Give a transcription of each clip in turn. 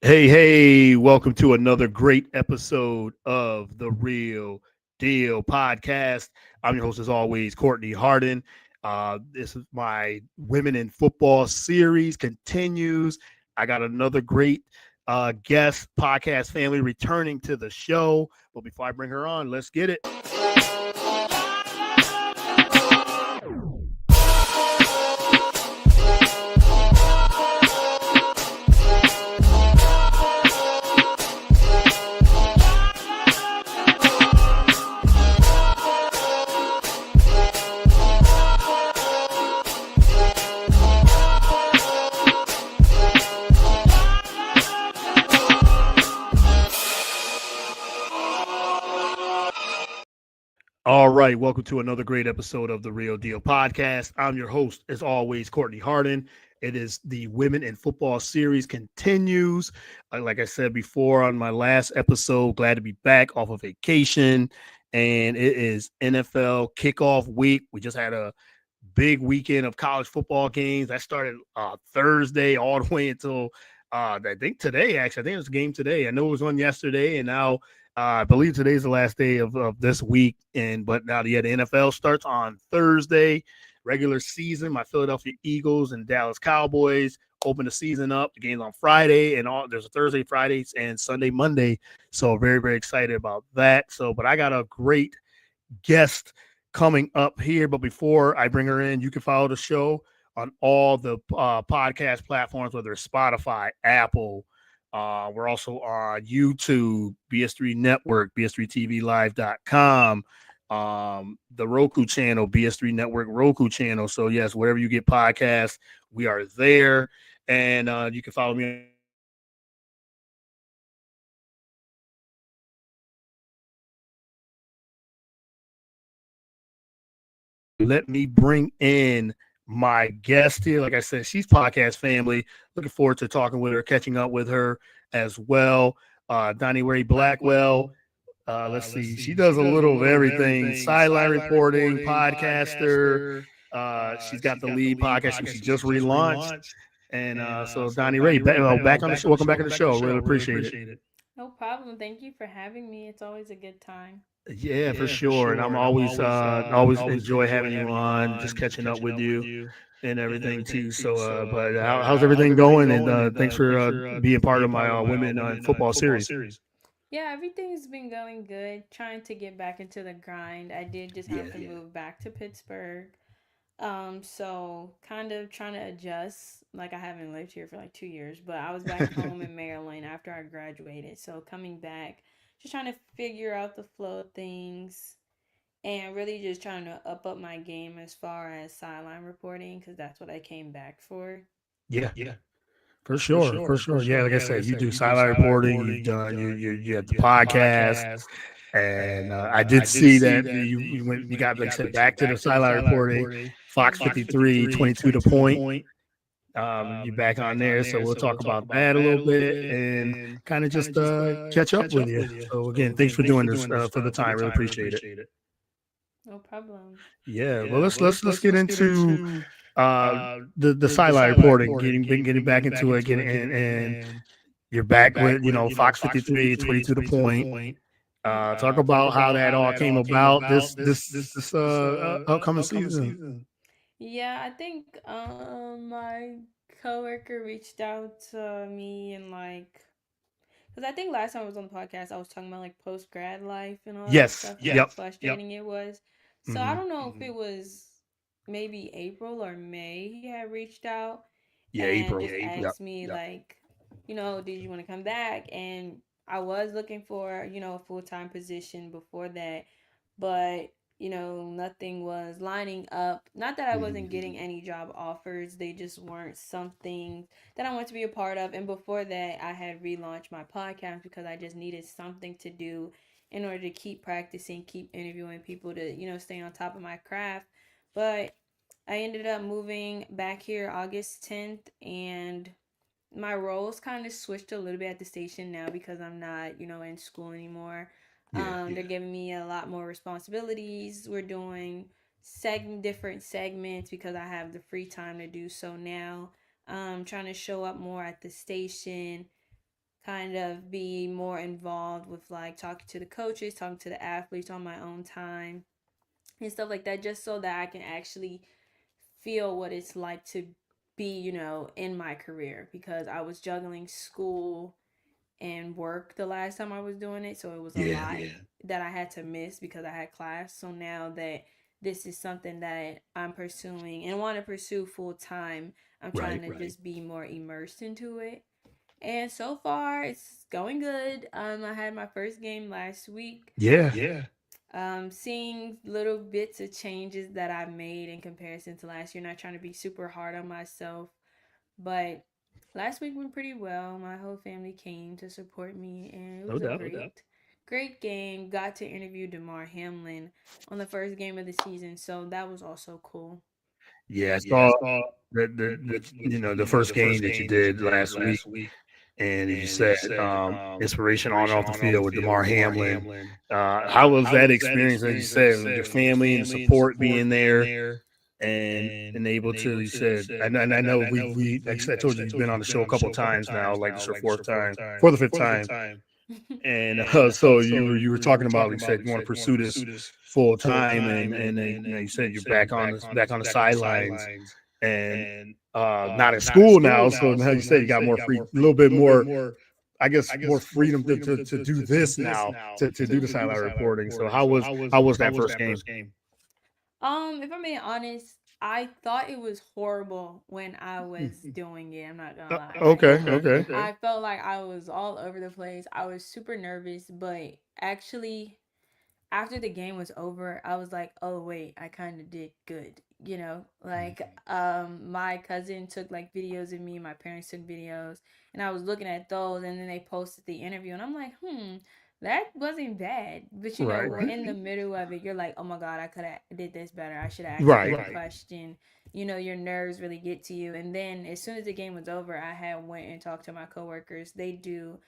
Hey, welcome to another great episode of the Real Deal podcast. I'm your host, as always, Courtney Harden. This is my Women in Football series continues. I got another great guest podcast family returning to the show. But before I bring her on, let's get it. All right, welcome to another great episode of the Real Deal podcast. I'm your host, as always, Courtney Harden. It is the Women in Football series continues. Like I said before on my last episode, glad to be back off of vacation. And it is NFL kickoff week. We just had a big weekend of college football games. That started Thursday all the way until I think today, actually. I think it was a game today. I know it was one yesterday, and now I believe today's the last day of this week. But now, the NFL starts on Thursday. Regular season, my Philadelphia Eagles and Dallas Cowboys open the season up. The game's on Friday, and there's a Thursday, Friday, and Sunday, Monday. So very, very excited about that. But I got a great guest coming up here. But before I bring her in, you can follow the show on all the podcast platforms, whether it's Spotify, Apple. We're also on YouTube, BS3 Network, BS3TVLive.com, the Roku channel, BS3 Network Roku channel. So, yes, wherever you get podcasts, we are there. And you can follow me on Instagram, let me bring in my guest here. Like I said, she's podcast family. Looking forward to talking with her, catching up with her as well. Donni Rae Blackwell. Let's see. She does a little of everything: sideline reporting, podcaster. She's got the lead podcast. She just relaunched. And so, Donni Rae, back on the show. Welcome back on the show. Really appreciate it. No problem. Thank you for having me. It's always a good time. Yeah, for sure. And I'm always enjoy having you on, just catching up with you and everything too. But how's everything going? And thanks for being part of my women in football series. Yeah, everything's been going good. Trying to get back into the grind. I did just have Yeah, to move back to Pittsburgh. So kind of trying to adjust. Like I haven't lived here for like 2 years, but I was back home in Maryland after I graduated. So coming back, just trying to figure out the flow of things and really just trying to up my game as far as sideline reporting because that's what I came back for. yeah, for sure, for sure. Yeah, like I said, you do sideline reporting. You've done you have the podcast, and I did see that you got, like I said, back to the sideline reporting. Fox 53, 22 to point. You back on there, so we'll talk about that a little bit and kind of just catch up with you. So again, thanks for doing this for the time. Really appreciate it. No problem. Yeah, well, let's get into uh the sideline reporting, getting back into it, getting and you're back with Fox 53, 22 to point. Talk about how that all came about this upcoming season. Yeah, I think my coworker reached out to me and like because I think last time I was on the podcast I was talking about like post grad life and all that Yes. stuff and how Yep. frustrating it was. So I Hmm. don't know if it was maybe April or May he had reached out Yeah, and April. just Yep. asked me like, did you want to come back? And I was looking for, a full-time position before that, but nothing was lining up. Not that I wasn't Hmm. getting any job offers, they just weren't something that I wanted to be a part of. And before that, I had relaunched my podcast because I just needed something to do in order to keep practicing, keep interviewing people to, stay on top of my craft. But I ended up moving back here August 10th, and my roles kind of switched a little bit at the station now because I'm not, in school anymore. Yeah. They're giving me a lot more responsibilities. We're doing different segments because I have the free time to do so now. Trying to show up more at the station, kind of be more involved with like talking to the coaches, talking to the athletes on my own time and stuff like that, just so that I can actually feel what it's like to be, in my career because I was juggling school and work the last time I was doing it. So it was a Yeah. lot that I had to miss because I had class. So now that this is something that I'm pursuing and want to pursue full time, I'm trying Right. to just be more immersed into it. And so far, it's going good. I had my first game last week. Yeah. Seeing little bits of changes that I made in comparison to last year, not trying to be super hard on myself, but last week went pretty well. My whole family came to support me, and it No was a doubt. great game. Got to interview Damar Hamlin on the first game of the season, so that was also cool. Yeah, I saw the first game that you did last week, and as you said, inspiration on and off the field with Damar Hamlin. How was that experience? As you said, with your family and the support being there, and able to, you said, and I know we like I said, I told you you've been on the show a couple of times now, like this your fourth or fifth time, and so you were talking about, like you said, you want to pursue this full time, and then you said you're back on the sidelines, and not in school now. So now you said you got more free, a little bit more, I guess, more freedom to do this now, to do the sideline reporting. So how was that first game? If I'm being honest, I thought it was horrible when I was doing it. I'm not gonna lie. Okay. I felt like I was all over the place. I was super nervous, but actually, after the game was over, I was like, oh wait, I kind of did good. Like my cousin took like videos of me, my parents took videos, and I was looking at those, and then they posted the interview, and I'm like, that wasn't bad. But Right. when in the middle of it, you're like, oh my god, I could have did this better. I should have asked a Right. better question. Your nerves really get to you, and then as soon as the game was over, I had went and talked to my coworkers. They do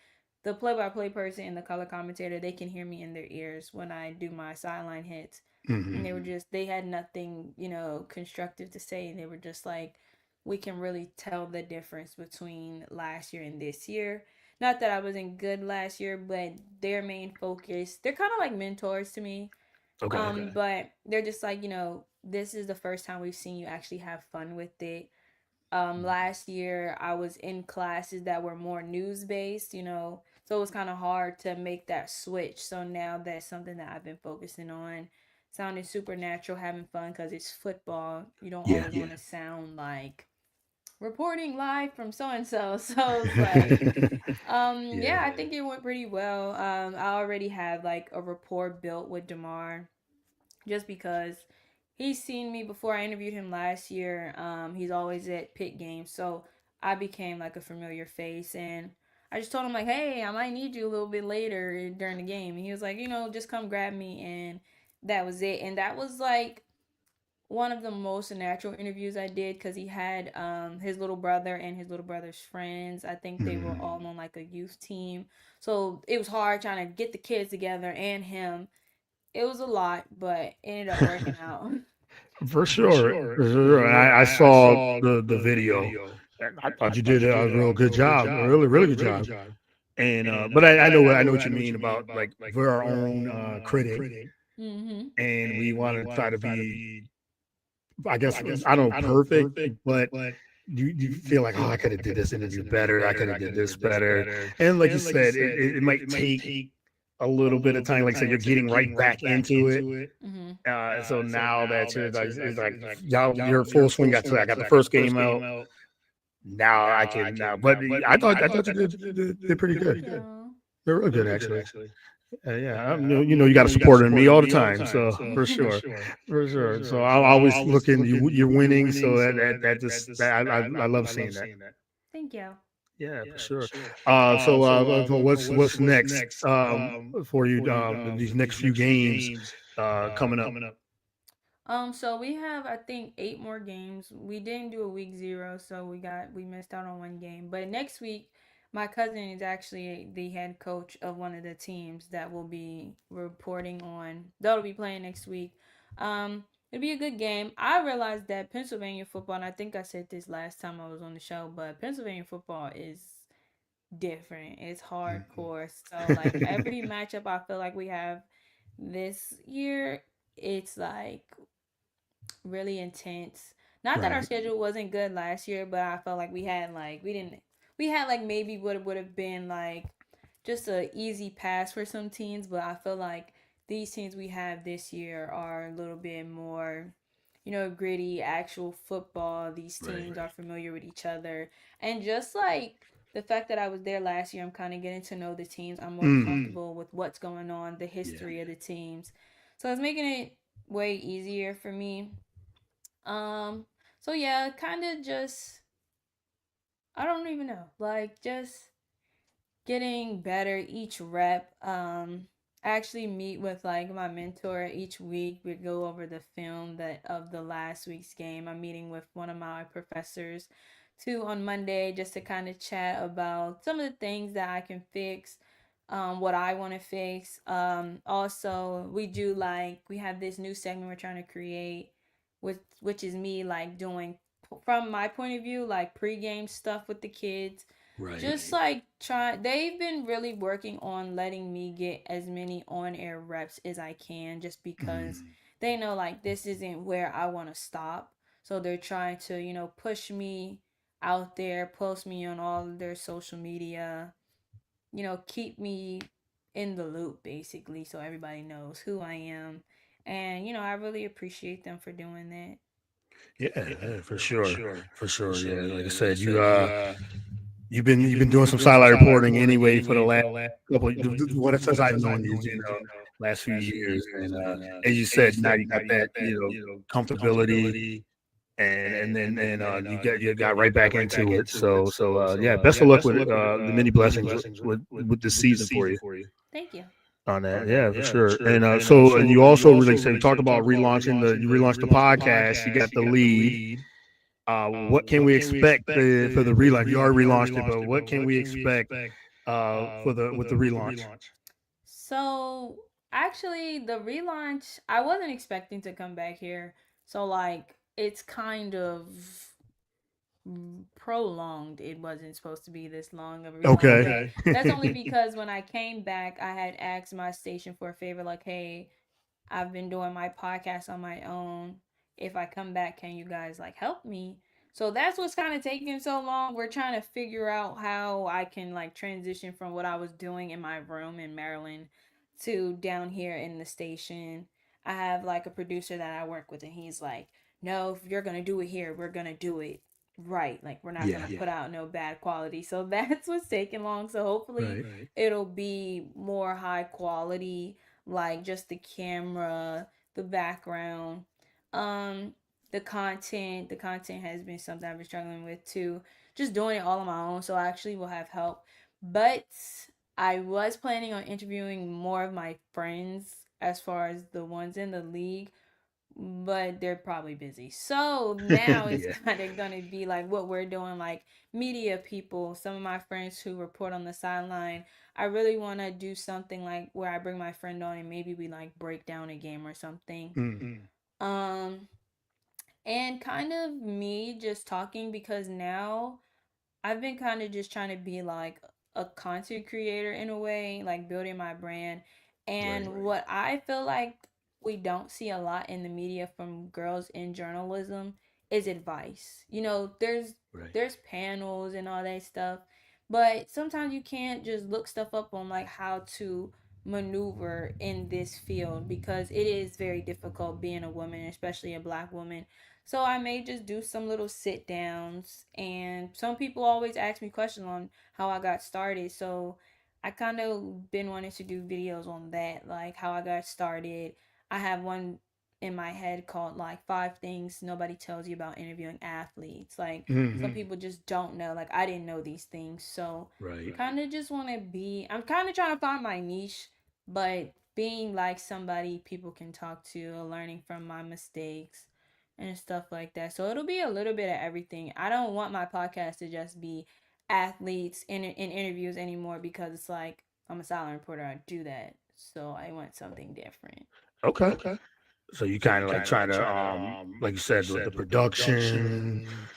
the play-by-play person and the color commentator, they can hear me in their ears when I do my sideline hits, and Hmm. they had nothing constructive to say. They were just like, we can really tell the difference between last year and this year. Not that I wasn't good last year, but their main focus, they're kind of like mentors to me. Okay. But they're just like, this is the first time we've seen you actually have fun with it. Last year I was in classes that were more news based, so it was kind of hard to make that switch. So now that's something that I've been focusing on, sounding supernatural, having fun, because it's football. You don't Yeah. always want to sound like reporting live from so and so. So it's like, Yeah. yeah, I think it went pretty well. I already had like a rapport built with Damar, just because he's seen me before. I interviewed him last year. He's always at pit games, so I became like a familiar face. And I just told him like, hey, I might need you a little bit later during the game. And he was like, just come grab me, and that was it. And that was like one of the most natural interviews I did, because he had his little brother and his little brother's friends. I think they were Mhm. all on like a youth team, so it was hard trying to get the kids together and him. It was a lot, but it ended up working out. For sure. For sure. And I saw the video. And I thought you did a real good job, a really, really good job. And but I know what you mean about, like, we're our own critic, Mm-hmm. and we want to try to be, I guess, I don't know, perfect, but you feel like, oh, I could have did this interview better, I could have did this better. And like you said, it might take a little bit of time. Like I said, you're getting right back into it. Mm-hmm. So now that you're like, it's like, y'all, you're full swing. I got the first game out. Now I can now, but I thought you did pretty Thank good. you. They're real good, actually. Yeah, you got to support me all the time. So for sure. So I'll always look in you're winning. So that just I love seeing that. Thank you. Yeah, for sure. So what's next for you these next few games coming up? So we have, I think, 8 more games. We didn't do a week 0, so we missed out on one game. But next week, my cousin is actually the head coach of one of the teams that will be reporting on. That'll be playing next week. It'll be a good game. I realized that Pennsylvania football, and I think I said this last time I was on the show, but Pennsylvania football is different. It's Mhm. hardcore. So like every matchup I feel like we have this year, it's like really intense. Not that our Right. schedule wasn't good last year, but I felt like we had like maybe what would have been like just a easy pass for some teams, but I feel like these teams we have this year are a little bit more, gritty, actual football. These Right. teams are familiar with each other, and just like the fact that I was there last year, I'm kind of getting to know the teams. I'm more Mm. comfortable with what's going on, the Yeah. history of the teams, so it's making it way easier for me. um, so yeah, kind of just I don't even know, like just getting better each rep. I actually meet with like my mentor each week. We go over the film that of the last week's game. I'm meeting with one of my professors too on Monday just to kind of chat about some of the things that I can fix. What I want to fix. Also, we have this new segment we're trying to create, which is me like doing from my point of view like pregame stuff with the kids, Right. just like try they've been really working on letting me get as many on air reps as I can just because Mm. they know like this isn't where I want to stop. So they're trying to, push me out there, post me on all of their social media, keep me in the loop basically so everybody knows who I am. And, I really appreciate them for doing that. Yeah, yeah, for sure. For For sure. sure. Yeah. Like I Yeah, like I said, said, you you've been doing some satellite reporting anyway for the last couple what since I've known you, last few last few years. years, And and as you as you said, now said, you now got you that, got that, comfortability, comfortability, and you got right you got back right back into it. into it. So So yeah, best yeah, of luck best with of luck with the many the many blessings blessings with this with the season for season you for you Thank you. on that. on that. Yeah, for Yeah, for sure. sure. And And so you you also also really really said said talk about talk about you relaunched the relaunched the podcast. You got podcast. the You got the lead. lead. What can we What can we expect expect for the for the relaunch? You relaunch? already You already relaunched it, relaunched but it, but what can what we can we expect expect with the relaunch? relaunch? So actually, the relaunch, I wasn't expecting to come back here. So like, it's kind of prolonged. It wasn't supposed to be this long of a relaunch, Okay. but Okay. that's only because when I came back, I had asked my station for a favor, like, hey, I've been doing my podcast on my own. If I come back, can you guys like help me? So that's what's kind of taking so long. We're trying to figure out how I can like transition from what I was doing in my room in Maryland to down here in the station. I have like a producer that I work with, and he's like, no, if you're going to do it here, we're going to do it right. Like, we're not going Yeah. to put out no bad quality. So that's what's taking long. So hopefully Right. Right. it'll be more high quality, like just the camera, the background, um, the content has been something I've been struggling with too. Just doing it all on my own, so I actually will have help. But I was planning on interviewing more of my friends as far as the ones in the league, but they're probably busy. So now it's Yeah. kind of going to be like what we're doing, like media people, some of my friends who report on the sideline. I really want to do something like where I bring my friend on and maybe we like break down a game or something. Mm. Mm. Um, and kind of me just talking because now I've been kind of just trying to be like a content creator in a way, like building my brand. Right. And what I feel like we don't see a lot in the media from girls in journalism is advice. Right. There's panels and all that stuff, but sometimes you can't just look stuff up on like how to maneuver in this field because it is very difficult being a woman, especially a black woman. So I may just do some little sit downs, and some people always ask me questions on how I got started. So I kind of been wanting to do videos on that, like how I got started. I have one in my head called like 5 things nobody tells you about interviewing athletes. Like some Mm. people just don't know. Like I didn't know these things. So Right. kind of just want to be, I'm kind of trying to find my niche, but being like somebody people can talk to, learning from my mistakes and stuff like that. So it'll be a little bit of everything. I don't want my podcast to just be athletes in interviews anymore because it's like I'm a silent reporter. I do that. So I want something different. Okay. Okay. So you So kind you of like kind of try like to try to like you like you said, with the said, with the production, production,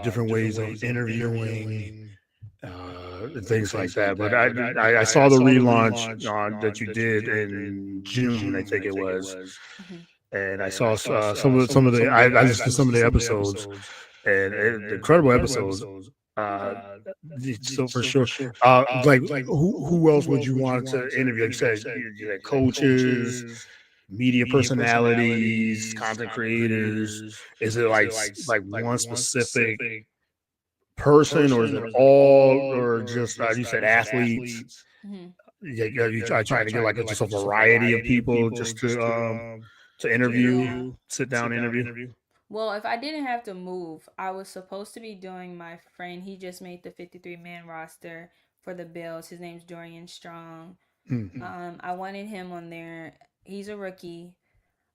different different ways of ways of interviewing, interviewing. and things like that. But I saw the relaunch that you did in June, I think it was, Mhm. and I saw some of the I listened to some of the episodes, and incredible episodes. Uh, so for sure, like who else would you want to interview? Like you said, you had coaches, media personalities, content creators. Is it like one specific person, or is it all, or just you said athletes? Mhm. Yeah, are you trying to get like just a variety of people just to interview, Yeah. sit down interview? Well, if I didn't have to move, I was supposed to be doing my friend. He just made the 53-man roster for the Bills. His name's Dorian Strong. Mm, I wanted him on there. He's a rookie.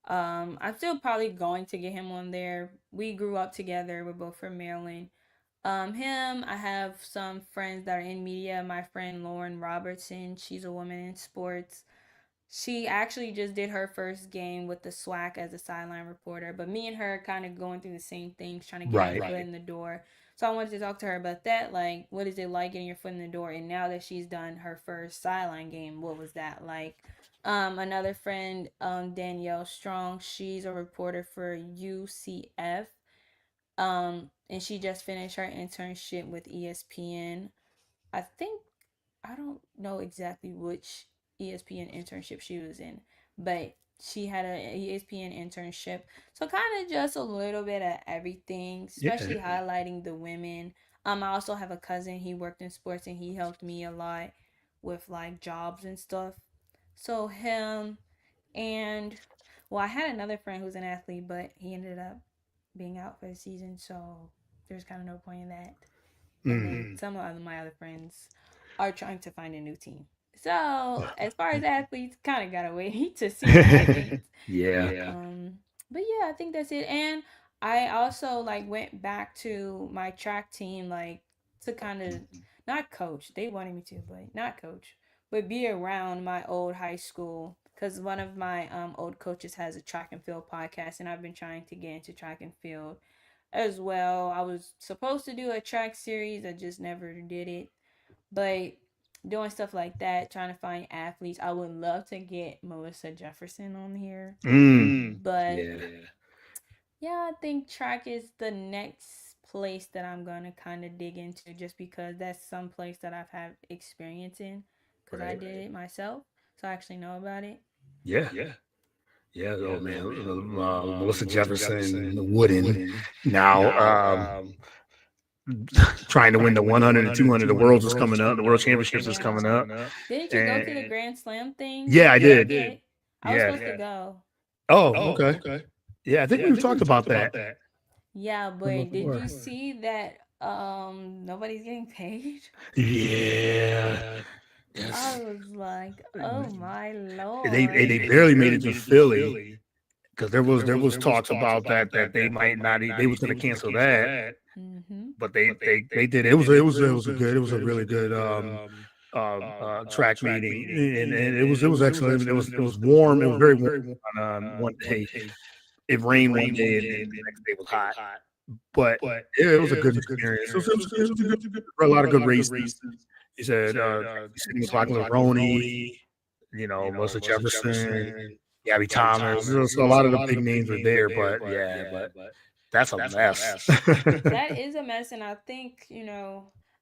I'm still probably going to get him on there. We grew up together. We're both from Maryland. Him, I have some friends that are in media. My friend Lauren Robertson, she's a woman in sports. She actually just did her first game with the SWAC as a sideline reporter, but me and her kind of going through the same things, trying to get our right. foot in the door. So I wanted to talk to her about that. Like, what is it like getting your foot in the door? And now that she's done her first sideline game, what was that like? Another friend, Danielle Strong, she's a reporter for UCF. And she just finished her internship with ESPN. I think I don't know exactly which ESPN internship she was in, but she had a ESPN internship. So kind of just a little bit of everything, Yeah. especially highlighting the women. I also have a cousin, he worked in sports and he helped me a lot with like jobs and stuff. So him and well, I had another friend who's an athlete, but he ended up being out for the season, so there's kind of no point in that. And Mm, then some of my other friends are trying to find a new team. So as far as athletes, kind of gotta wait to see what happens. yeah. Um, but yeah, I think that's it. And I also like went back to my track team, like to kind of not coach. They wanted me to, but not coach, but be around my old high school because one of my old coaches has a track and field podcast, and I've been trying to get into track and field as well. I was supposed to do a track series, I just never did it. But doing stuff like that, trying to find athletes, I would love to get Melissa Jefferson on here. Mm, But yeah. yeah, I think track is the next place that I'm gonna kind of dig into just because that's some place that I've had experience in because I Right. did it myself, so I actually know about it. Yeah. Yeah. Oh man, Melissa Jefferson, Wooden. Now, trying to win the 100 and 200. The Worlds is coming up. The World Championships is Yeah. coming up. Didn't you go to the And Grand Slam thing yeah, I back in the did. day? I was Yeah. supposed to go. Oh, okay. Yeah, I think we've talked about that Yeah, but did before. you see that nobody's getting paid? Yeah. I Yes. was like, "Oh my They lord." barely made it to Philly because there was talks about that they might not they was going to cancel that, Mhm. but they did. It was a really good track meeting, and it was excellent. It was warm. It was very warm on one day. It rained one day, and then the next day was hot. But yeah, it was a good experience. It was a good, a lot of good races. He said Sidney McLaughlin, Melissa Jefferson, Gabby Thomas. So a lot of the big names were there, but that's a mess. That is a mess, and I think,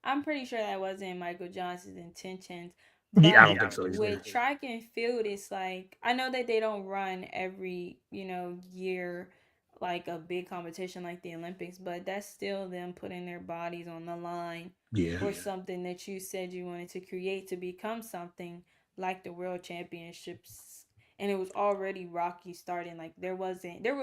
I'm pretty sure that wasn't Michael Johnson's intentions. Yeah, I But don't think so either. with track and field, it's like I know that they don't run every, year like a big competition like the Olympics, but that's still them putting their bodies on the line Yeah, for something that you said you wanted to create to become something like the World Championships. And it was already rocky starting. Like there were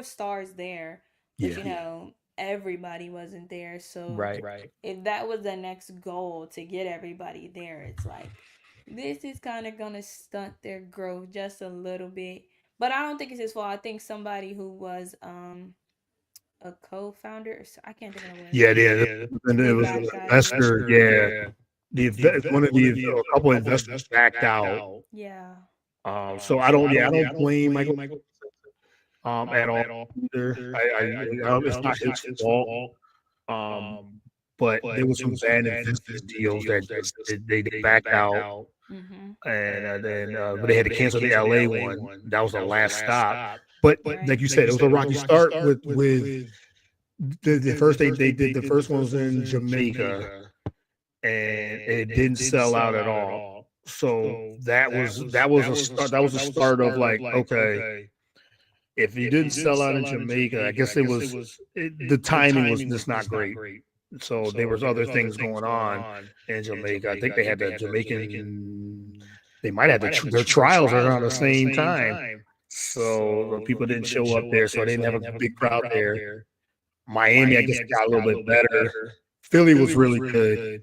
stars there, but yeah, everybody wasn't there. So right. if that was the next goal to get everybody there, it's like this is kind of gonna stunt their growth just a little bit. But I don't think it's his fault. I think somebody who was a co-founder, I can't think of the word. Yeah, yeah. And it They was an backed out of it. investor. Yeah, one of the a couple of investors backed out. Yeah. So I don't blame Michael at all either. It's not his fault. Um, but there was some bad investment deals that just they backed out, Mhm. and then but they had to cancel the LA one. That was the last stop. But like Right. you said, it was a rocky start with the first they did the first one was in Jamaica, and it didn't sell out at all. So that was a start. That was a start of like, okay, if you didn't sell out in Jamaica, I guess the timing was just not great. So there was other things going on in Jamaica. I think they had the Jamaican. They might have their trials around the same time. So people didn't show up there, so I didn't have a big crowd there. Miami, I guess, got a little bit better. Philly was really good,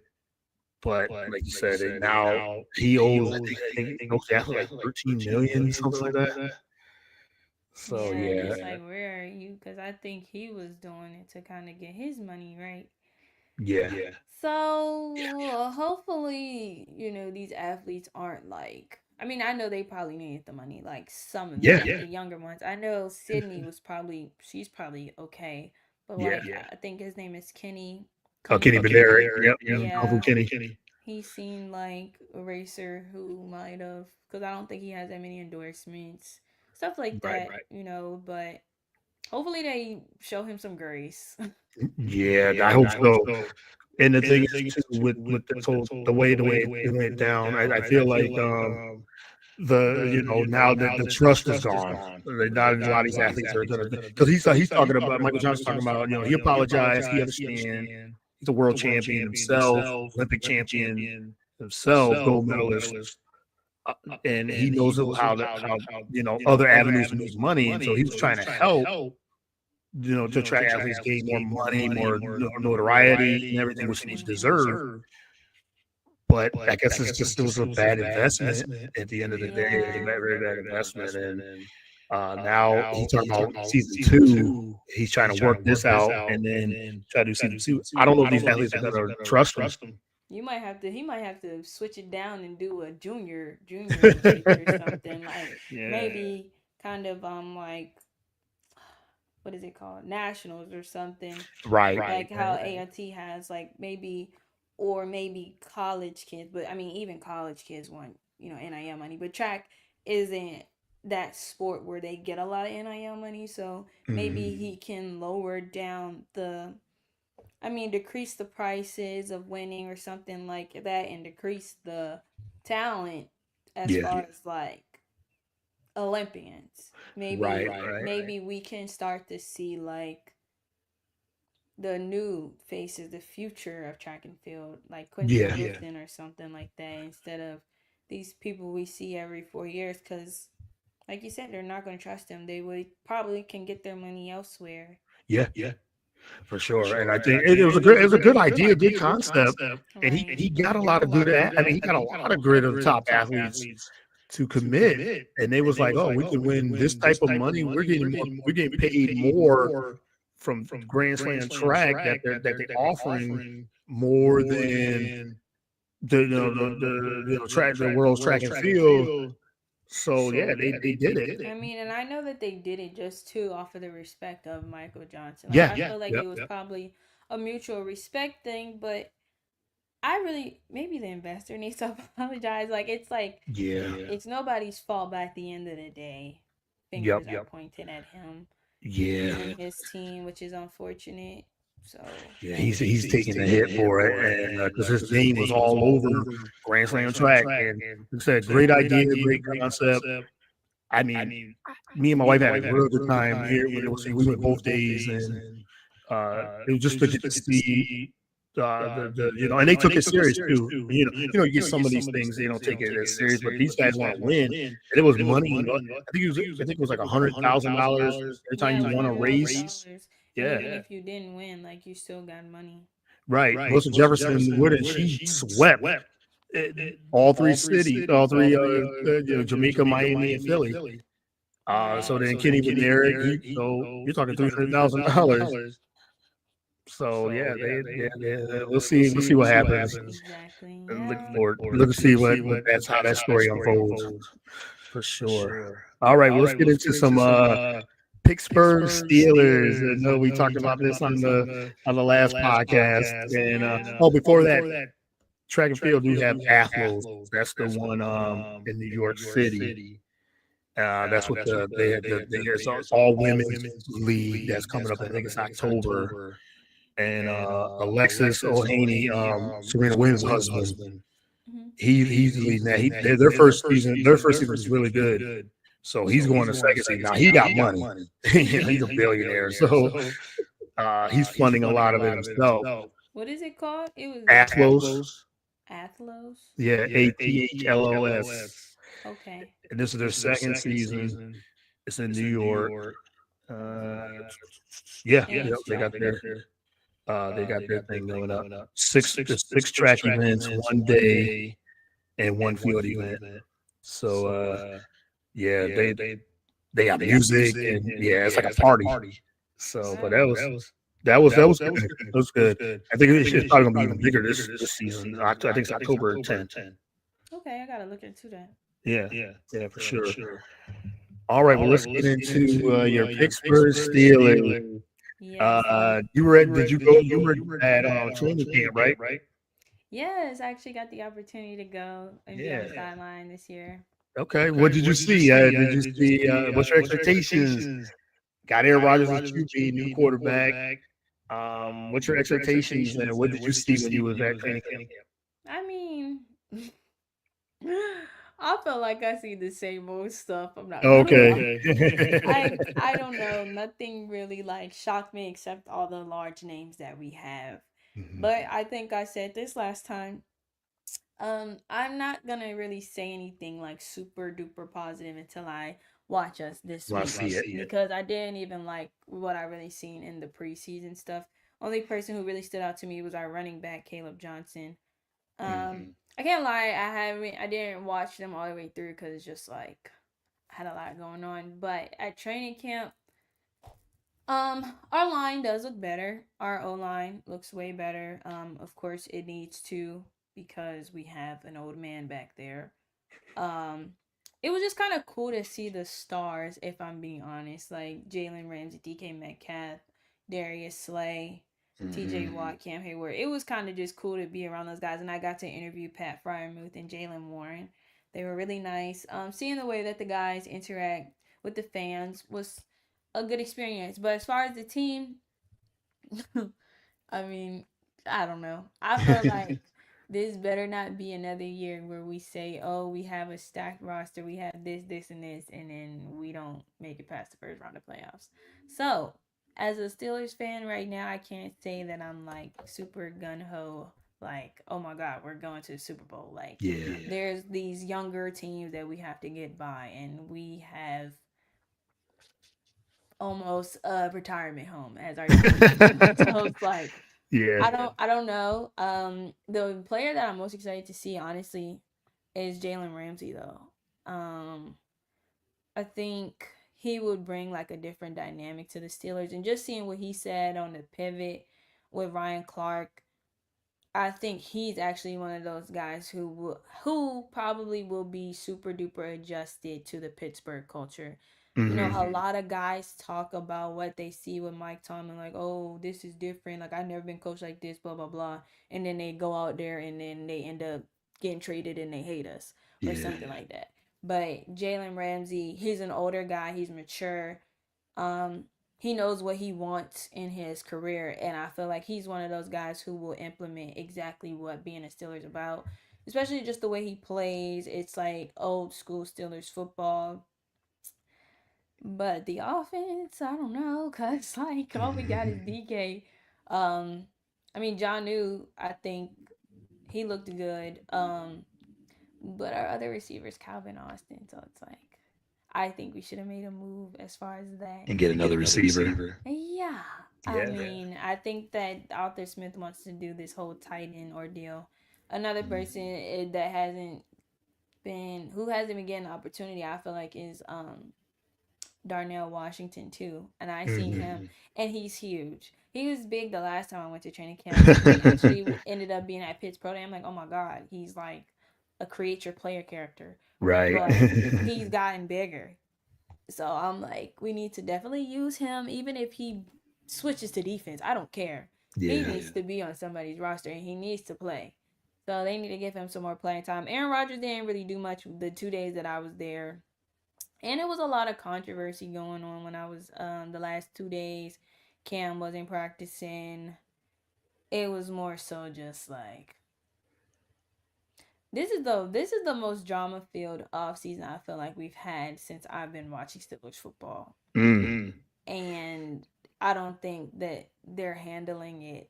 but like you said, now he owes. I think he owes Apple like 13 million, something like that. So Yeah, and yeah, it's like, where are you? Because I think he was doing it to kind of get his money right. yeah, So hopefully, these athletes aren't like. I mean, I know they probably needed the money, like some of them, yeah, like the younger ones. I know Sydney she's probably okay, but yeah. like I think his name is Kenny, Oh, Kenny Kenny Bednarik. Bednarik. Yep, yep. Uncle Yeah, Kenny. he seemed like a racer who might have, because I don't think he has that many endorsements, stuff like Right. that, But hopefully they show him some grace. Yeah, I hope so. And the thing is too with this whole the way it went down, I feel like now that the trust is gone. Not a lot of these athletes are gonna, because he's talking about, Michael Johnson's talking about, he apologized, he understand, he's a world champion himself, Olympic champion himself, gold medalist, and he knows how other avenues to make money, and so he was trying to help, to track athletes gain more money, more notoriety, and everything, which they Mhm. deserve. But I guess it was a bad investment at the end of the day. It was a Yeah. very bad investment, and now he's talking about season two. He's trying to work this out and then try to do season two. I don't know if these athletes are going to trust him. He might have to switch it down and do a junior race or something, like Yeah. maybe kind of like, what is it called, nationals or something, Right. like how AIT has, like maybe, or maybe college kids. But I mean, even college kids want NIL money, but track isn't that sport where they get a lot of NIL money. So Mhm. maybe he can lower down decrease the prices of winning or something like that, and decrease the talent as Yeah. far as like Olympians. Right. Maybe we can start to see like the new faces, the future of track and field, like Quentin Yeah. Wilson or something like that, instead of these people we see every 4 years. Because, like you said, they're not going to trust them. They would probably can get their money elsewhere. Yeah. For sure. And I think it was a good idea, good concept, and he Right. he got a lot of he got a lot of grit of the top athletes to commit, and they was like, oh, we can win this type of money. We're getting paid more from Grand Slam track that they're offering more than the world's track and field. So yeah, they did it. I mean, and I know that they did it just too off of the respect of Michael Johnson. Like, Yeah. I feel like Yep. it was probably a mutual respect thing, but I really, maybe the investor needs to apologize. Like Yeah. it's nobody's fault, but at the end of the day, Yep. fingers are pointed at him Yeah. and his team, which is unfortunate. So Yeah, he's taking the hit for it, and because his name was all over Grand Slam track, and like I said, great idea, great concept. I mean, me and my wife had a real good time here when it was. We went both days, and it was just to get to see and they took it serious too. You get some of these things they don't take it as serious, but these guys want to win, and it was money. I think it was like $100,000 every time yeah, you like won a race. $100,000, and Yeah. even if you didn't win, like you still got money. Right. Melissa Jefferson Wooden, she swept all three cities, all three, Jamaica, Miami, and Philly. So Right. then Kenny Bednarik, so you're talking $300,000. So yeah, we'll see what happens. Exactly. And Yeah. look to see what that's how that story unfolds for sure. All right, well, let's get into some Pittsburgh Steelers. I know we talked about this on the last podcast. And Yeah. before that, track and field do have Athlos. That's the one in New York City. That's what there's an all women's league that's coming up. I think it's October. And Alexis O'Haney, Serena Williams' husband, Mhm. he's leading that. Their first season was really good. So he's going to second season. Now he got money. He's a billionaire. So he's funding a lot of it himself. What is it called? It was Athlos. Athlos. Yeah, Athlos. Okay. And this is their second season. It's in New York. Yeah, they got their thing going up. Six track events, one day, and one field event. So yeah, they have music and yeah, it's like a party. So, but that was good. That was good. I think it's probably gonna be even bigger this season. I think it's October 10th. Okay, I gotta look into that. Yeah, for sure. All right, well, let's get into your Pittsburgh Steelers. Yes. You were at? Did you go? You were at training camp, right? Yes, I actually got the opportunity to go and be on the Yeah. sideline this year. Okay. What did you see? Did you see? What's your expectations? Got Aaron Rodgers as QB, new quarterback. What's your expectations? And what did you see when you was at training camp? I mean, I feel like I see the same old stuff. I'm not gonna lie. I don't know. Nothing really like shocked me except all the large names that we have. Mhm. But I think I said this last time. I'm not gonna really say anything like super duper positive until I watch us this Well, I week see it. because I didn't even like what I really seen in the preseason stuff. Only person who really stood out to me was our running back Caleb Johnson. I can't lie, I didn't watch them all the way through because it's just like I had a lot going on. But at training camp, our line does look better. Our O line looks way better. Of course it needs to because we have an old man back there. Um, it was just kind of cool to see the stars, if I'm being honest, like Jalen Ramsey, DK Metcalf, Darius Slay, TJ Watt, Cam Hayward. It was kind of just cool to be around those guys, and I got to interview Pat Fryermuth and Jalen Warren. They were really nice. Seeing the way that the guys interact with the fans was a good experience. But as far as the team, I mean, I don't know. I feel like this better not be another year where we say, "Oh, we have a stacked roster. We have this, and this," and then we don't make it past the first round of playoffs. So, as a Steelers fan right now, I can't say that I'm like super gun ho. Like, oh my God, we're going to the Super Bowl. Like, Yeah. there's these younger teams that we have to get by, and we have almost a retirement home as our team. So it's like Yeah. I don't know. The player that I'm most excited to see, honestly, is Jalen Ramsey though. Um, I think he would bring like a different dynamic to the Steelers, and just seeing what he said on the pivot with Ryan Clark, I think he's actually one of those guys who probably will be super duper adjusted to the Pittsburgh culture. You know, Hmm. a lot of guys talk about what they see with Mike Tomlin, like, oh, this is different. Like, I've never been coached like this, blah, blah, blah. And then they go out there and then they end up getting traded and they hate us or Yeah. something like that. But Jalen Ramsey, he's an older guy, he's mature. Um, he knows what he wants in his career, and I feel like he's one of those guys who will implement exactly what being a Steelers about, especially just the way he plays. It's like old school Steelers football. But the offense, I don't know, cause like all we got is DK. Um, I mean John New, I think he looked good. But our other receivers, Calvin Austin, so it's like I think we should have made a move as far as that. And get another receiver. Yeah, I Yeah. mean, I think that Arthur Smith wants to do this whole tight end ordeal. Another person that hasn't been getting an opportunity, I feel like, is Darnell Washington too, and I seen Hmm. him, and he's huge. He was big the last time I went to training camp. When he actually ended up being at Pitts Pro Day, I'm like, oh my God, he's like a create your player character. Right. But he's gotten bigger. So I'm like, we need to definitely use him, even if he switches to defense. I don't care. He Yeah. needs to be on somebody's roster and he needs to play. So they need to give him some more playing time. Aaron Rodgers didn't really do much the 2 days that I was there. And it was a lot of controversy going on when I was the last 2 days. Cam wasn't practicing. It was more so just like this is the most drama filled off season I feel like we've had since I've been watching Steelers football. Mm. And I don't think that they're handling it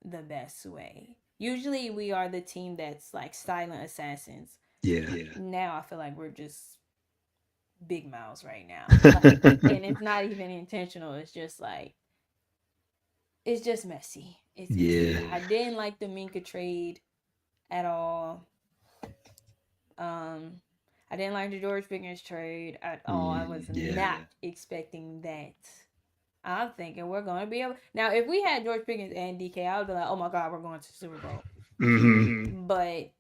the best way. Usually we are the team that's like silent assassins. Yeah. Now I feel like we're just big mouths right now. Like, and it's not even intentional. It's just like it's just messy. It's messy. Yeah. I didn't like the Minka trade at all. Um, I didn't like the George Pickens trade at all. I was not expecting that. I'm thinking we're going to be able. Now, if we had George Pickens and DK, I would be like, oh my God, we're going to the Super Bowl. Mm-hmm. But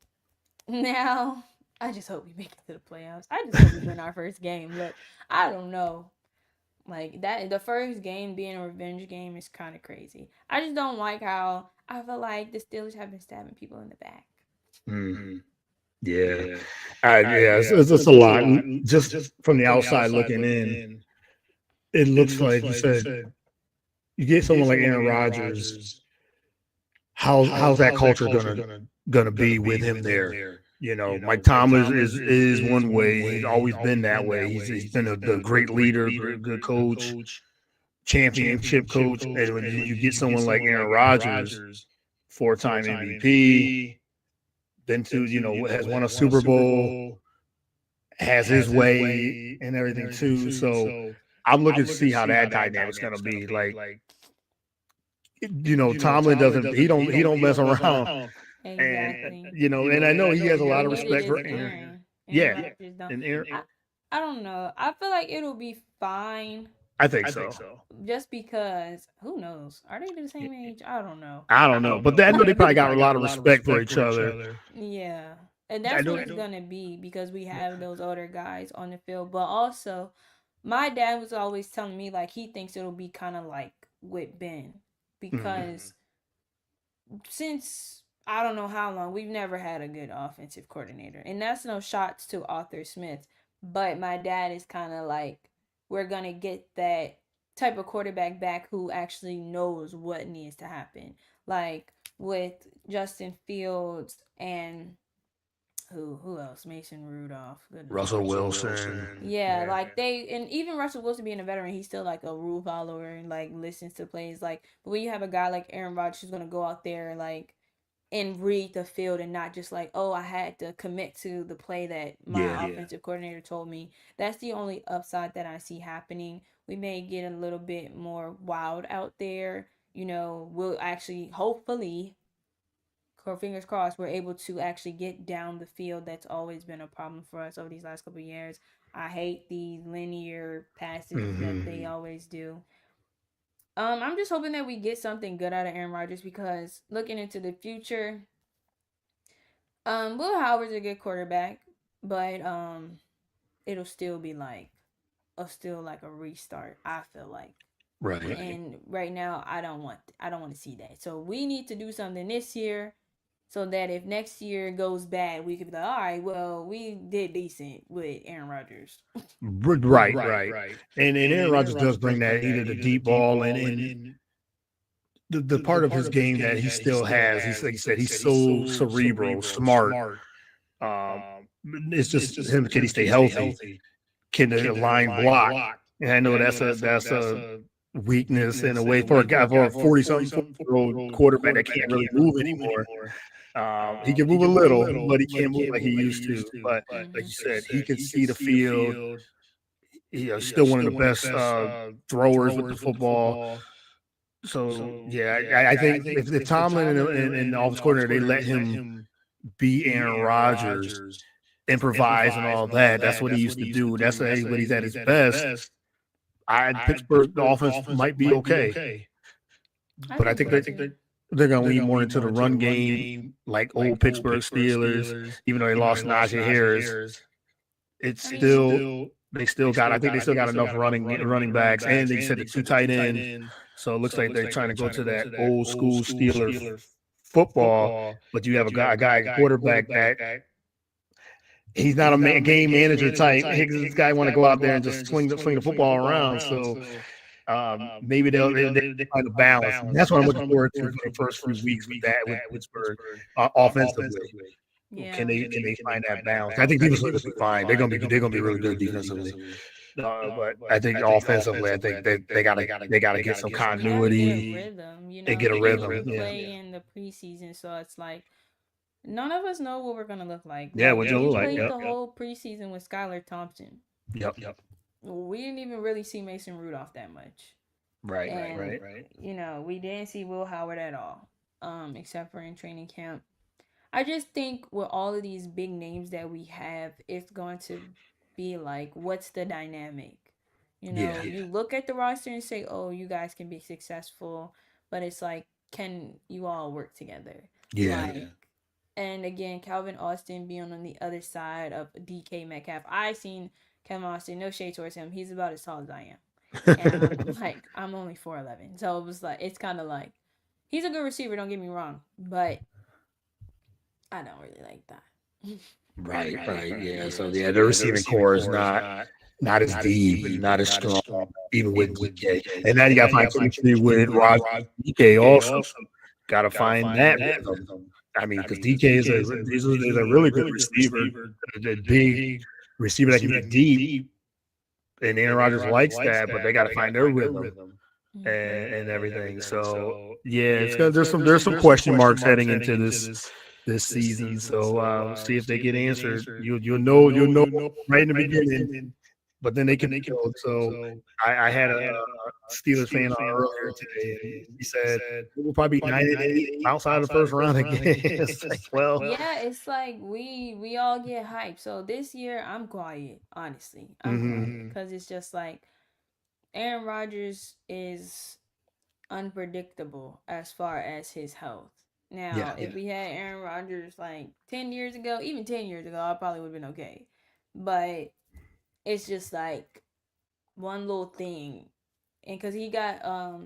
now, I just hope we make it to the playoffs. I just hope we win our first game. Look, I don't know. Like that, the first game being a revenge game is kind of crazy. I just don't like how I feel like the Steelers have been stabbing people in the back. Mm. Yeah. Yeah. It's a lot. Just from the outside looking in, it looks like you said you get someone like Aaron Rodgers. How's that culture gonna be with him there? You know, Mike Tomlin is one way. He's always been that way. He's been a great leader, good coach, championship coach. And when you get someone like Aaron Rodgers, 4-time MVP, been to, has won a Super Bowl, has his way and everything too. So I'm looking to see how that dynamic's gonna be. Like, Tomlin he don't mess around. And Exactly. and I know he has a And lot we of need it respect for with Aaron. Aaron. Aaron Yeah. Rodgers don't. And Aaron, I don't know. I feel like it'll be fine. I think so. Just because, who knows? Are they the same age? I don't know. I don't know, but I know they probably got a lot of respect for each other. Yeah. And that's what it's going to be because we have those older guys on the field. But also, my dad was always telling me, like, he thinks it'll be kind of like with Ben. Because since I don't know how long, we've never had a good offensive coordinator. And that's no shots to Arthur Smith. But my dad is kind of like, we're going to get that type of quarterback back who actually knows what needs to happen. Like with Justin Fields and who else? Mason Rudolph. Goodness. Russell Wilson. Yeah, like and even Russell Wilson being a veteran, he's still like a rule follower and like listens to plays. Like, but when you have a guy like Aaron Rodgers who's gonna go out there like and read the field and not just like, oh, I had to commit to the play that my offensive coordinator told me. That's the only upside that I see happening. We may get a little bit more wild out there. We'll actually, hopefully, fingers crossed, we're able to actually get down the field. That's always been a problem for us over these last couple of years. I hate these linear passes that they always do. I'm just hoping that we get something good out of Aaron Rodgers because looking into the future, Will Howard's a good quarterback, but it'll still be like a restart. I feel like. Right. And right now, I don't want to see that. So we need to do something this year, so that if next year goes bad, we could be like, all right, well, we did decent with Aaron Rodgers. Right. And Aaron Rodgers does bring that either the deep ball and the part of his game that he still has. He's like you said, he's so cerebral, smart. It's just him. Can he stay healthy? Can the line block? And I know that's a weakness in a way for a 40-something-year-old quarterback that can't really move anymore. He can move a little, but he can't move like he used to. But like you said, he can see the field. He's still one of the best throwers with the football. So I think if Tomlin and the offensive coordinator, they let him be Aaron Rodgers, improvise and all that. That's what he used to do. That's when he's at his best. Pittsburgh, the offense might be okay. But I think they're going to lean more into the run game, like old Pittsburgh Steelers. Even though they lost Najee Harris, it's still They still got. I think they still got enough running backs, and they said the two tight ends. So it looks like they're trying to go to that old school Steeler football. But you have a quarterback that he's not a game manager type. This guy want to go out there and just swing the football around. So maybe they find a balance. And that's what I'm looking forward to for the first few weeks with Pittsburgh offensively. Yeah. Can they find that balance? I think defensively will be fine. They're gonna be really good defensively. But I think offensively, I think they gotta get some They gotta get a continuity rhythm, you and know. get a We didn't rhythm. Yeah. play in the preseason, so it's like none of us know what we're gonna look like. Yeah, Like what you we look like. played Yep. the whole preseason with Skylar Thompson. Yep. We didn't even really see Mason Rudolph that much. Right. And you know, we didn't see Will Howard at all. Except for in training camp. I just think with all of these big names that we have, it's going to be like, what's the dynamic? You know, Yeah. you look at the roster and say, oh, you guys can be successful, but it's like, can you all work together? Yeah. Like, and again, Calvin Austin being on the other side of DK Metcalf. I seen Calvin Austin, no shade towards him. He's about as tall as I am. And I'm like, I'm only 4'11. So it was like, it's kind of like, he's a good receiver, don't get me wrong, but I don't really like that. Right. Yeah. So yeah, the receiving core is not as deep and not as strong, even with DK. And now you got to find chemistry with Rod DK also. Got to find that rhythm. I mean, because DK is a really good receiver, a big receiver that can be deep, and Aaron Rodgers likes that, but they got to find their rhythm and everything. So yeah, it's gonna there's some question marks heading into this season. So see if they get answered. You'll know right in the beginning. But then they can build. So I had a Steelers fan on earlier today, and he said we'll probably be 9-8 outside the first round again. It's like, well, yeah, it's like we all get hyped. So this year I'm quiet, honestly. I'm quiet because it's just like Aaron Rodgers is unpredictable as far as his health. Now, if we had Aaron Rodgers like 10 years ago, even 10 years ago, I probably would have been okay. But it's just like one little thing. And because he got, I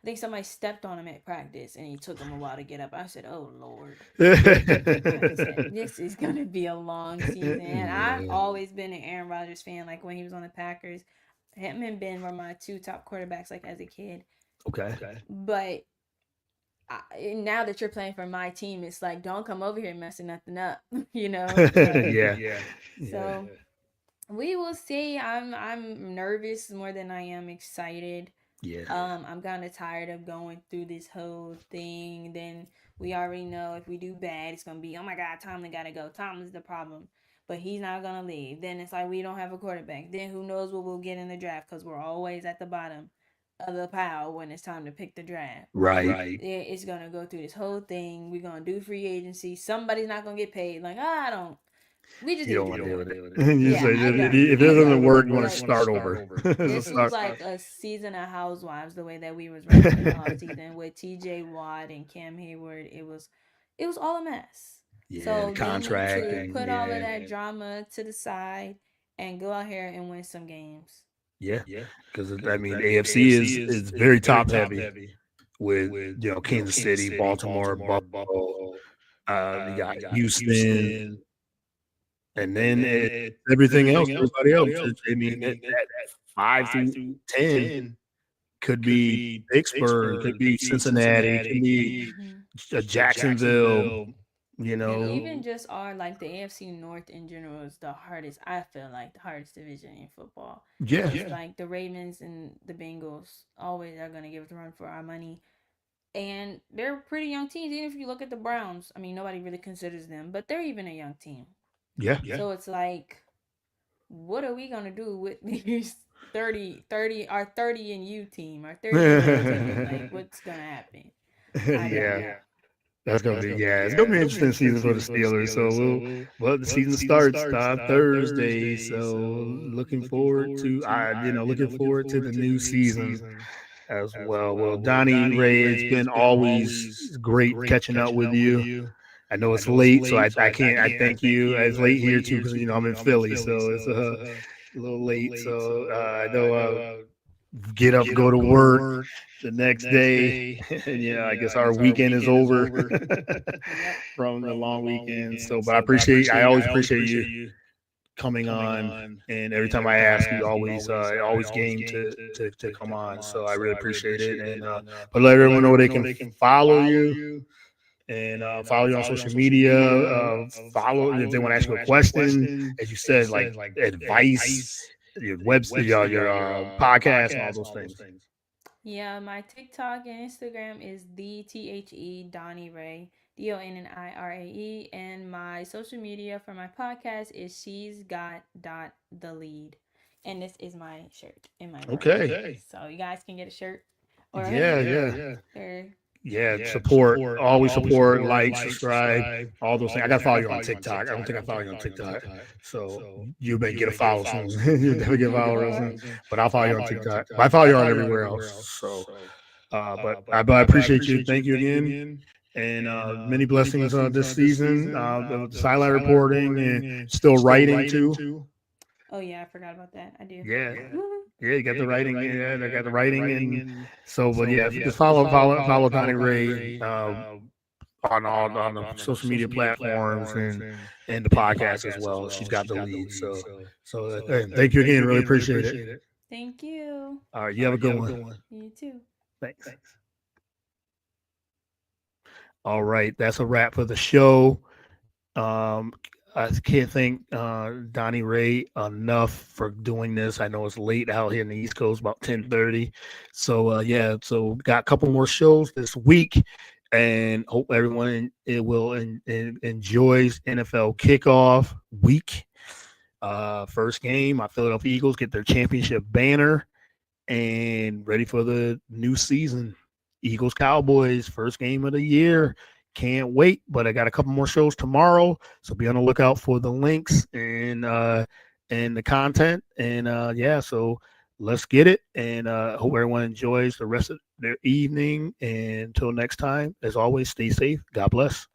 think somebody stepped on him at practice and he took him a while to get up. I said, oh, Lord. I said, this is going to be a long season. And I've always been an Aaron Rodgers fan. Like when he was on the Packers, him and Ben were my two top quarterbacks like as a kid. Okay. But now that you're playing for my team, it's like, don't come over here messing nothing up, you know? Yeah. So we will see. I'm nervous more than I am excited. Yeah. I'm kind of tired of going through this whole thing. Then we already know if we do bad, it's gonna be, oh my God, Tomlin gotta go. Tomlin's the problem, but he's not gonna leave. Then it's like we don't have a quarterback. Then who knows what we'll get in the draft because we're always at the bottom of the pile when it's time to pick the draft. Right. It's gonna go through this whole thing. We're gonna do free agency. Somebody's not gonna get paid. Like I don't. We just don't want to deal with it. If it doesn't work, you want to start over. This was like a season of Housewives. The way that we was running the off season with T.J. Watt and Cam Hayward, it was all a mess. Yeah, so contract they need to put all of that drama to the side and go out here and win some games. Yeah, because I mean, AFC is very top heavy with Kansas City, Baltimore, Buffalo. You got Houston, and then everything else. Everybody else. I mean, that 5 through 10 could be Pittsburgh, could be Cincinnati, could be Jacksonville. And even just like the AFC North in general is the hardest. I feel like the hardest division in football. It's like the Ravens and the Bengals always are going to give us a run for our money. And they're pretty young teams. Even if you look at the Browns, I mean, nobody really considers them, but they're even a young team. Yeah. So it's like, what are we going to do with these 30 our 30 and U team, our 30 team? Like, what's going to happen? Yeah. That's gonna be it's gonna be an interesting season for the Steelers. So the season starts on Thursday. So looking forward to the new season as well. Well, Donni Rae, it's been always great catching up with you. I know it's late, so I can't. I thank you. It's late here too because I'm in Philly, so a little late. So I know get up, go to work the next day. And yeah, I guess our weekend is over Yep. from the long weekend. So, but I always appreciate you coming on. And every time I ask, you always game to come on. So I really appreciate it. And but let everyone know they can follow you and follow you on social media. Follow if they want to ask you a question, as you said, like advice, your your podcast, and all those things. Yeah, my TikTok and Instagram is the Donnie Rae, DONNIRAE, and my social media for my podcast is she's got dot the lead, and this is my shirt in my merch. Okay. So you guys can get a shirt or a Yeah, hoodie yeah. or Yeah, support, always support, like, subscribe, all those things. I gotta follow you on TikTok. I don't think I follow you on TikTok, so you better get a follow soon. You definitely get a follow real soon. But I'll follow you on TikTok. But I follow you on everywhere else. So, but I appreciate you. Thank you again, and many blessings this season. The sideline reporting and still writing too. oh yeah, I forgot about that. I do. Yeah. Yeah, you got the writing. Yeah, I got the writing, and so. But yeah, just follow Donnie Rae on the social media platforms and the podcast as well. She's got the lead. So hey, thank you again. Really appreciate it. Thank you. All right, you have a good one. You too. Thanks. All right, that's a wrap for the show. Um, I can't thank Donnie Rae enough for doing this. I know it's late out here in the East Coast, about 10:30. So yeah, so got a couple more shows this week, and hope everyone it will enjoys NFL kickoff week. First game, my Philadelphia Eagles get their championship banner and ready for the new season. Eagles Cowboys, first game of the year. Can't wait, but I got a couple more shows tomorrow, so be on the lookout for the links and the content. And yeah, so let's get it. And hope everyone enjoys the rest of their evening. And until next time, as always, stay safe. God bless.